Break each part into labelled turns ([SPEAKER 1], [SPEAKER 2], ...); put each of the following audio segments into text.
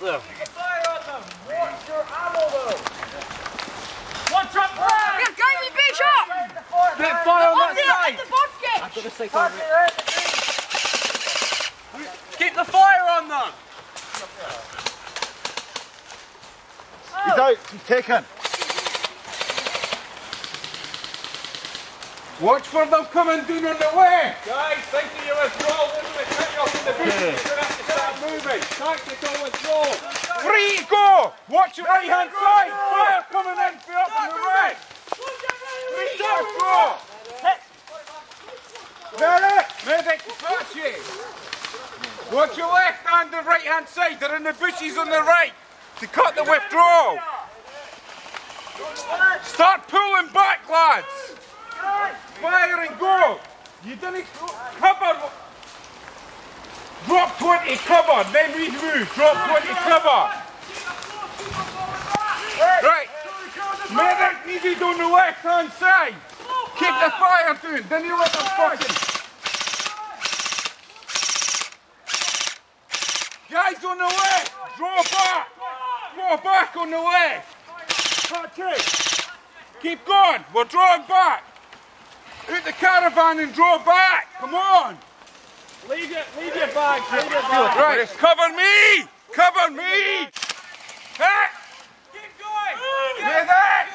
[SPEAKER 1] there.
[SPEAKER 2] Fire on them! Watch your ammo though! Watch up fire!
[SPEAKER 3] Here, guys, he's being shot!
[SPEAKER 2] Get fire on that side!
[SPEAKER 3] I've got
[SPEAKER 1] a sight
[SPEAKER 2] on it. Keep the fire on them!
[SPEAKER 4] He's out, he's taken.
[SPEAKER 5] Watch for them coming down on the way.
[SPEAKER 2] Guys, think of your withdrawal. We're going to cut you off in the bush. You're going to have to start moving. Tactical withdrawal.
[SPEAKER 5] Free go. Watch your right hand side. Fire coming in for up on the right. Free go. Medic, touch you. Watch your left and the right hand side. They're in the bushes on the right to cut the withdrawal. Start pulling back, lads. Fire and go! You didn't cover. Drop 20 cover, then we move. Drop 20 cover. Right. Medic needed on the left hand side. Keep the fire down. Then you let them fucking. Guys on the left, draw back. Draw back on the left. Touch it. Keep going. We're drawing back. Out the caravan and draw back! Come on!
[SPEAKER 2] Leave your bags, leave your bags.
[SPEAKER 5] Right, cover me! Cover me! Hey!
[SPEAKER 2] Keep going!
[SPEAKER 5] Medic!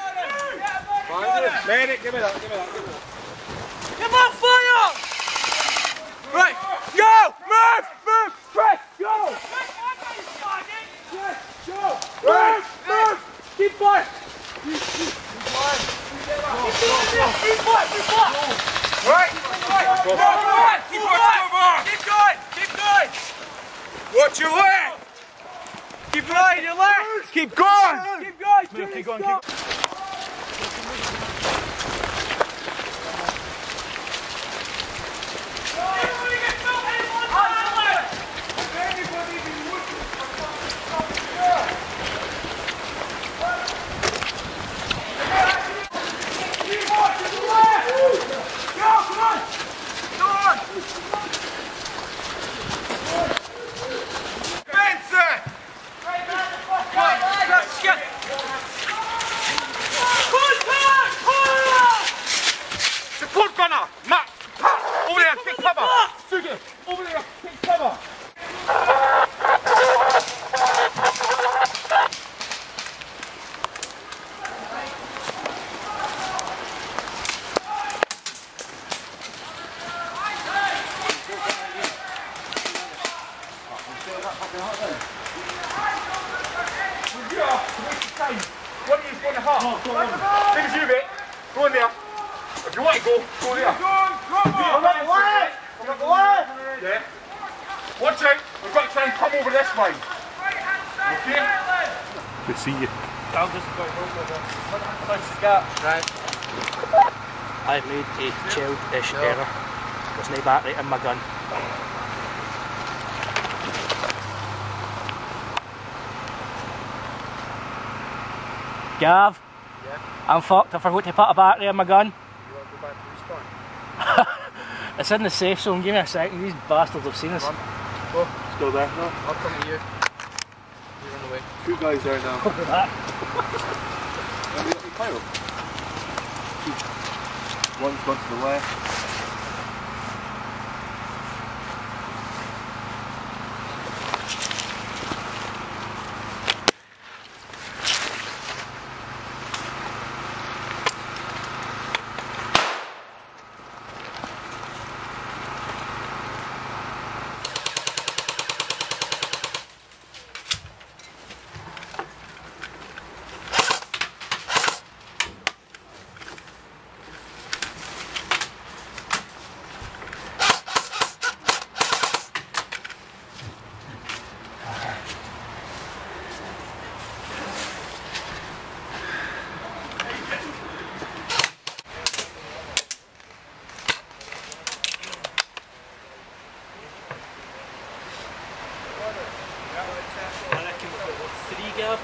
[SPEAKER 2] Medic, give me that, give me that.
[SPEAKER 3] Give on fire!
[SPEAKER 5] Right, go! Move! Move! Press! Go!
[SPEAKER 2] Go!
[SPEAKER 5] Right! Move!
[SPEAKER 2] Keep going!
[SPEAKER 5] Right! Go on! Keep on!
[SPEAKER 2] Keep going! Keep going!
[SPEAKER 5] Watch your left!
[SPEAKER 2] Keep going, your left!
[SPEAKER 5] Keep going!
[SPEAKER 2] Keep going!
[SPEAKER 5] Keep going,
[SPEAKER 2] stop.
[SPEAKER 5] Support gunner! Matt! Over there, take cover! Sugar! Over there, take cover! What are you going to have? Finish you, mate. Go in there. If you want to go there.
[SPEAKER 2] Come on the left! Come on the left!
[SPEAKER 5] Yeah. Watch out. We've got to try and come over this way. Okay?
[SPEAKER 4] Good to see you.
[SPEAKER 2] I'll just go over there. Right.
[SPEAKER 1] I made a childish error. There's no battery in my gun. Gav, I'm fucked. I forgot to put a battery in my gun.
[SPEAKER 4] You want to go back to respawn?
[SPEAKER 1] It's in the safe zone. Give me a second. These bastards have seen us.
[SPEAKER 4] Oh, still there? No,
[SPEAKER 2] I'll come to you. You're on the way.
[SPEAKER 4] two guys there now.
[SPEAKER 1] Look at that.
[SPEAKER 4] Have you got any pyro? One's gone to the left.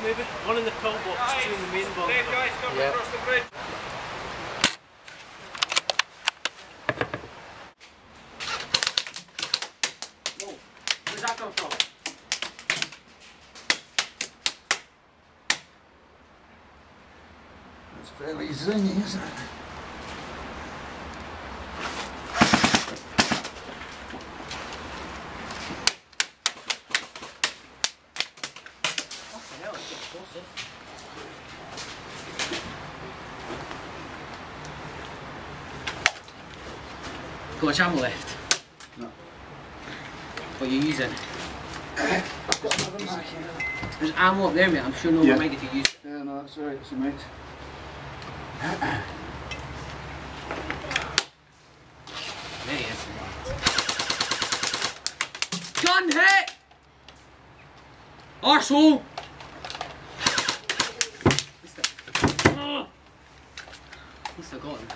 [SPEAKER 1] Maybe one in the pillbox, two in the main box.
[SPEAKER 2] Guys, come across the bridge.
[SPEAKER 5] Where's that come from?
[SPEAKER 6] really zingy, isn't it?
[SPEAKER 7] Got much ammo left?
[SPEAKER 6] No.
[SPEAKER 7] What are you using?
[SPEAKER 6] I've got another mag here.
[SPEAKER 7] There's ammo up there, mate. I'm sure no one mind if you use it.
[SPEAKER 6] Yeah, no, that's alright, it's a mate.
[SPEAKER 7] There he is. Gun hit! Arsehole! At least I got him.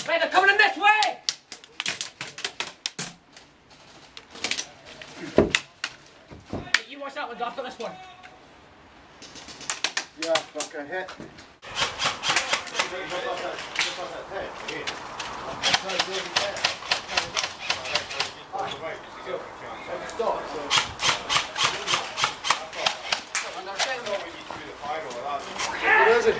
[SPEAKER 7] Right, they're coming in this way! You watch that one, after this one.
[SPEAKER 6] Yeah, fuck, I hit. What is it?